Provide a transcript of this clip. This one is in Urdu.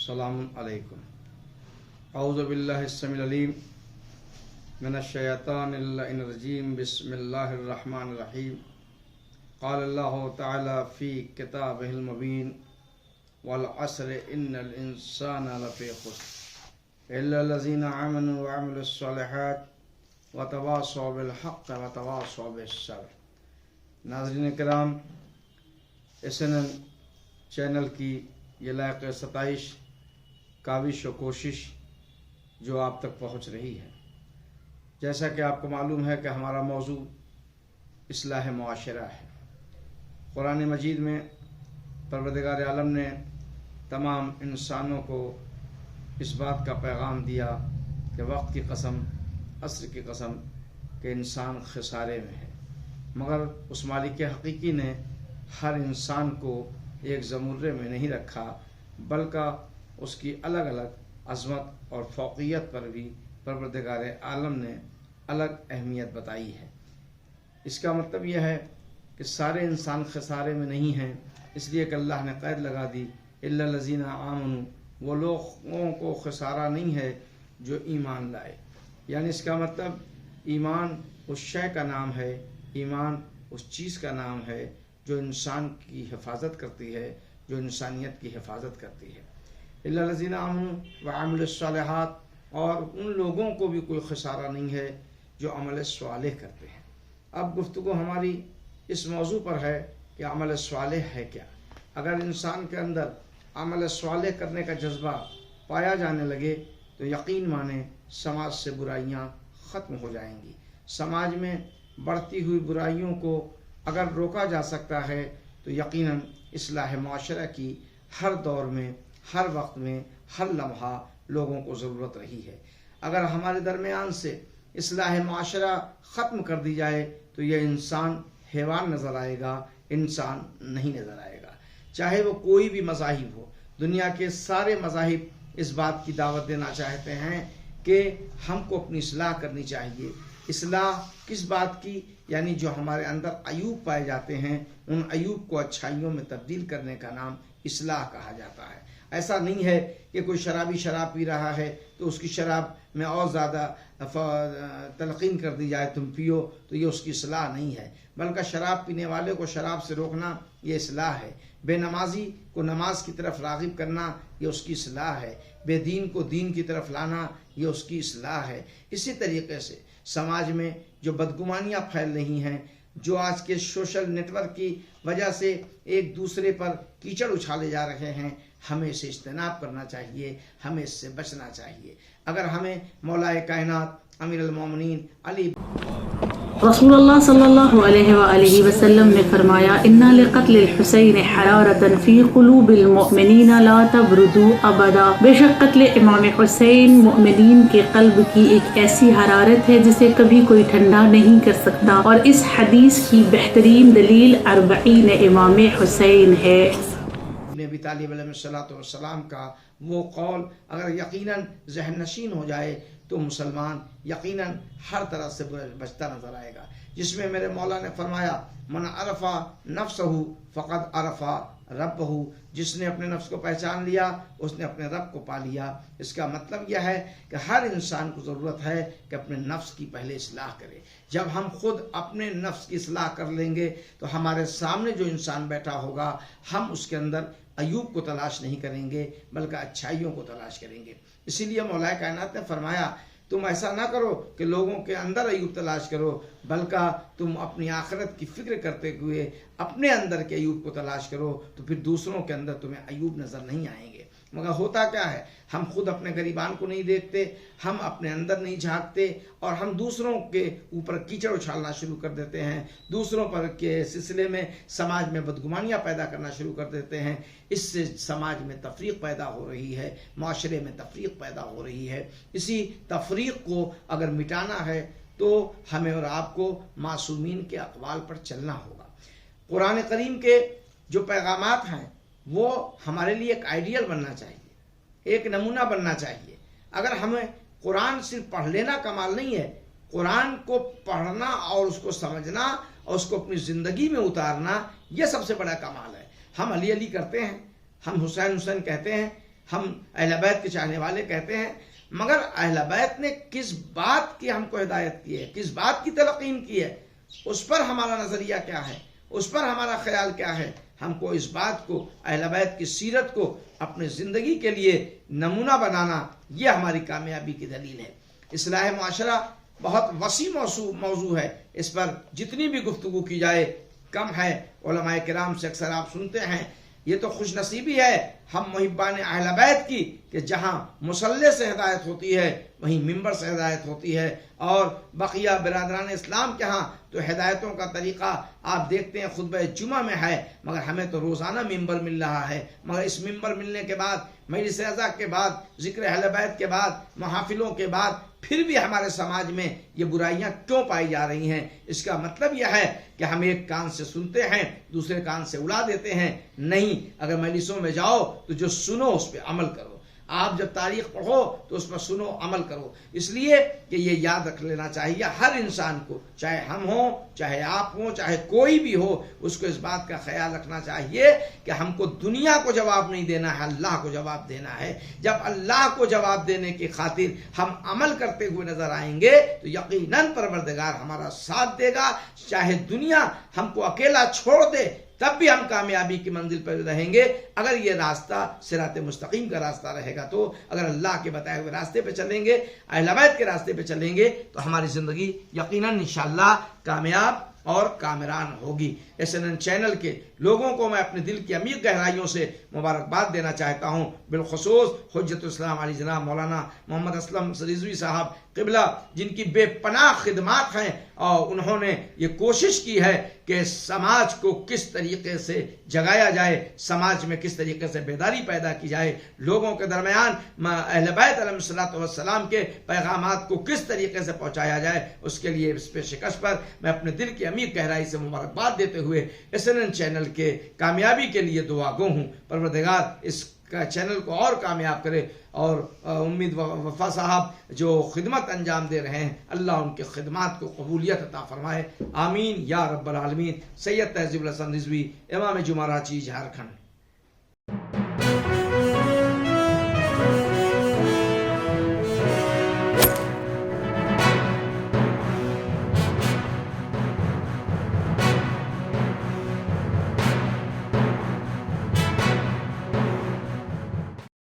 السلام علیکم. اعوذ باللہ السمیع العلیم من الشیطان اللعین الرجیم. بسم اللہ الرحمن الرحیم. قال اللہ تعالی فی کتابہ المبین والعصر ان الانسان لفی خسر الا الذین آمنوا وعملوا الصالحات وتواصوا بالحق وتواصوا بالصبر. ناظرین کرام، SNN چینل کی یہ لائق ستائش، کاوش و کوشش جو آپ تک پہنچ رہی ہے، جیسا کہ آپ کو معلوم ہے کہ ہمارا موضوع اصلاح معاشرہ ہے. قرآن مجید میں پروردگار عالم نے تمام انسانوں کو اس بات کا پیغام دیا کہ وقت کی قسم، عصر کی قسم کہ انسان خسارے میں ہے، مگر اس مالک حقیقی نے ہر انسان کو ایک زمرے میں نہیں رکھا، بلکہ اس کی الگ الگ عظمت اور فوقیت پر بھی پروردگار عالم نے الگ اہمیت بتائی ہے. اس کا مطلب یہ ہے کہ سارے انسان خسارے میں نہیں ہیں، اس لیے کہ اللہ نے قید لگا دی الا الذین آمنوا، وہ لوگوں کو خسارہ نہیں ہے جو ایمان لائے. یعنی اس کا مطلب ایمان اس شے کا نام ہے، ایمان اس چیز کا نام ہے جو انسان کی حفاظت کرتی ہے، جو انسانیت کی حفاظت کرتی ہے. الا الذین آمنوا وعملوا الصالحات، اور ان لوگوں کو بھی کوئی خسارہ نہیں ہے جو عمل صالح کرتے ہیں. اب گفتگو ہماری اس موضوع پر ہے کہ عمل صالح ہے کیا. اگر انسان کے اندر عمل صالح کرنے کا جذبہ پایا جانے لگے تو یقین مانیں سماج سے برائیاں ختم ہو جائیں گی. سماج میں بڑھتی ہوئی برائیوں کو اگر روکا جا سکتا ہے تو یقیناً اصلاح معاشرہ کی ہر دور میں، ہر وقت میں، ہر لمحہ لوگوں کو ضرورت رہی ہے. اگر ہمارے درمیان سے اصلاح معاشرہ ختم کر دی جائے تو یہ انسان حیوان نظر آئے گا، انسان نہیں نظر آئے گا. چاہے وہ کوئی بھی مذاہب ہو، دنیا کے سارے مذاہب اس بات کی دعوت دینا چاہتے ہیں کہ ہم کو اپنی اصلاح کرنی چاہیے. اصلاح کس بات کی؟ یعنی جو ہمارے اندر عیوب پائے جاتے ہیں ان عیوب کو اچھائیوں میں تبدیل کرنے کا نام اصلاح کہا جاتا ہے. ایسا نہیں ہے کہ کوئی شرابی شراب پی رہا ہے تو اس کی شراب میں اور زیادہ تلقین کر دی جائے تم پیو، تو یہ اس کی اصلاح نہیں ہے، بلکہ شراب پینے والے کو شراب سے روکنا یہ اصلاح ہے. بے نمازی کو نماز کی طرف راغب کرنا یہ اس کی اصلاح ہے. بے دین کو دین کی طرف لانا یہ اس کی اصلاح ہے. اسی طریقے سے سماج میں جو بدگمانیاں پھیل رہی ہیں، جو آج کے سوشل نیٹ ورک کی وجہ سے ایک دوسرے پر کیچڑ اچھالے جا رہے ہیں، ہمیں اسے اجتناب کرنا چاہیے، ہمیں اس سے بچنا چاہیے. اگر ہمیں مولا کائنات امیر المومنین علی رسول اللہ صلی اللہ علیہ وآلہ وسلم نے فرمایا اِنَّ لِقَتْلِ الْحُسَيْنِ حَرَارَةً فِي قُلُوبِ الْمُؤْمِنِينَ لَا تَبْرُدُوا أَبَدًا. بے شک قتل امام حسین مومنین کے قلب کی ایک ایسی حرارت ہے جسے کبھی کوئی ٹھنڈا نہیں کر سکتا، اور اس حدیث کی بہترین دلیل 40 امام حسین ہے. نبی طالب علیہ السلام کا وہ قول اگر یقیناً ذہن نشین ہو جائے تو مسلمان یقیناً ہر طرح سے بچتا نظر آئے گا، جس میں میرے مولا نے فرمایا من عرفا نفسہ فقد عرفا ربہ، جس نے اپنے نفس کو پہچان لیا اس نے اپنے رب کو پا لیا. اس کا مطلب یہ ہے کہ ہر انسان کو ضرورت ہے کہ اپنے نفس کی پہلے اصلاح کرے. جب ہم خود اپنے نفس کی اصلاح کر لیں گے تو ہمارے سامنے جو انسان بیٹھا ہوگا ہم اس کے اندر عیوب کو تلاش نہیں کریں گے بلکہ اچھائیوں کو تلاش کریں گے. اسی لیے مولا کائنات نے فرمایا تم ایسا نہ کرو کہ لوگوں کے اندر عیوب تلاش کرو، بلکہ تم اپنی آخرت کی فکر کرتے ہوئے اپنے اندر کے عیوب کو تلاش کرو، تو پھر دوسروں کے اندر تمہیں عیوب نظر نہیں آئیں گے. مگر ہوتا کیا ہے، ہم خود اپنے غریبان کو نہیں دیکھتے، ہم اپنے اندر نہیں جھانکتے، اور ہم دوسروں کے اوپر کیچڑ اچھالنا شروع کر دیتے ہیں، دوسروں پر کے سلسلے میں سماج میں بدگمانیاں پیدا کرنا شروع کر دیتے ہیں. اس سے سماج میں تفریق پیدا ہو رہی ہے، معاشرے میں تفریق پیدا ہو رہی ہے. اسی تفریق کو اگر مٹانا ہے تو ہمیں اور آپ کو معصومین کے اقوال پر چلنا ہوگا. قرآن کریم کے جو پیغامات ہیں وہ ہمارے لیے ایک آئیڈیل بننا چاہیے، ایک نمونہ بننا چاہیے. اگر ہمیں قرآن صرف پڑھ لینا کمال نہیں ہے، قرآن کو پڑھنا اور اس کو سمجھنا اور اس کو اپنی زندگی میں اتارنا یہ سب سے بڑا کمال ہے. ہم علی علی کرتے ہیں، ہم حسین حسین کہتے ہیں، ہم اہل بیت کے چاہنے والے کہتے ہیں، مگر اہل بیت نے کس بات کی ہم کو ہدایت کی ہے، کس بات کی تلقین کی ہے، اس پر ہمارا نظریہ کیا ہے، اس پر ہمارا خیال کیا ہے. ہم کو اس بات کو، اہل بیت کی سیرت کو اپنے زندگی کے لیے نمونہ بنانا، یہ ہماری کامیابی کی دلیل ہے. اصلاح معاشرہ بہت وسیع موضوع ہے، اس پر جتنی بھی گفتگو کی جائے کم ہے. علماء کرام سے اکثر آپ سنتے ہیں، یہ تو خوش نصیبی ہے ہم محبان اہل بیت کی کہ جہاں مصلی سے ہدایت ہوتی ہے وہیں ممبر سے ہدایت ہوتی ہے، اور بقیہ برادران اسلام کے ہاں تو ہدایتوں کا طریقہ آپ دیکھتے ہیں خطبہ جمعہ میں ہے، مگر ہمیں تو روزانہ ممبر مل رہا ہے. مگر اس ممبر ملنے کے بعد، مجلس اعزا کے بعد، ذکر اہل بیت کے بعد، محافلوں کے بعد، پھر بھی ہمارے سماج میں یہ برائیاں کیوں پائی جا رہی ہیں؟ اس کا مطلب یہ ہے کہ ہم ایک کان سے سنتے ہیں، دوسرے کان سے اڑا دیتے ہیں. نہیں، اگر مجلسوں میں جاؤ تو جو سنو اس پہ عمل کرو. آپ جب تاریخ پڑھو تو اس پر سنو، عمل کرو. اس لیے کہ یہ یاد رکھ لینا چاہیے ہر انسان کو، چاہے ہم ہوں، چاہے آپ ہوں، چاہے کوئی بھی ہو، اس کو اس بات کا خیال رکھنا چاہیے کہ ہم کو دنیا کو جواب نہیں دینا ہے، اللہ کو جواب دینا ہے. جب اللہ کو جواب دینے کی خاطر ہم عمل کرتے ہوئے نظر آئیں گے تو یقیناً پروردگار ہمارا ساتھ دے گا. چاہے دنیا ہم کو اکیلا چھوڑ دے تب بھی ہم کامیابی کی منزل پر رہیں گے، اگر یہ راستہ صراط مستقیم کا راستہ رہے گا. تو اگر اللہ کے بتائے ہوئے راستے پہ چلیں گے، اہل بیت کے راستے پہ چلیں گے، تو ہماری زندگی یقیناً انشاءاللہ کامیاب اور کامران ہوگی. SNN چینل کے لوگوں کو میں اپنے دل کی عمیق گہرائیوں سے مبارکباد دینا چاہتا ہوں، بالخصوص حجت الاسلام علی جناب مولانا محمد اسلم رضوی صاحب قبلہ، جن کی بے پناہ خدمات ہیں، اور انہوں نے یہ کوشش کی ہے کہ سماج کو کس طریقے سے جگایا جائے، سماج میں کس طریقے سے بیداری پیدا کی جائے، لوگوں کے درمیان اہل بیت علیہ الصلوۃ والسلام کے پیغامات کو کس طریقے سے پہنچایا جائے. اس کے لیے اس پیشکش پر میں اپنے دل کی عمیق گہرائی سے مبارکباد دیتے ہوئے SNN چینل کے کامیابی کے لیے دعا گو ہوں. پروردگار اس کا چینل کو اور کامیاب کرے، اور امید وفا صاحب جو خدمت انجام دے رہے ہیں، اللہ ان کی خدمات کو قبولیت عطا فرمائے. آمین یا رب العالمین. سید تہذیب الحسن رضوی، امام جمعہ راچی، جھارکھنڈ.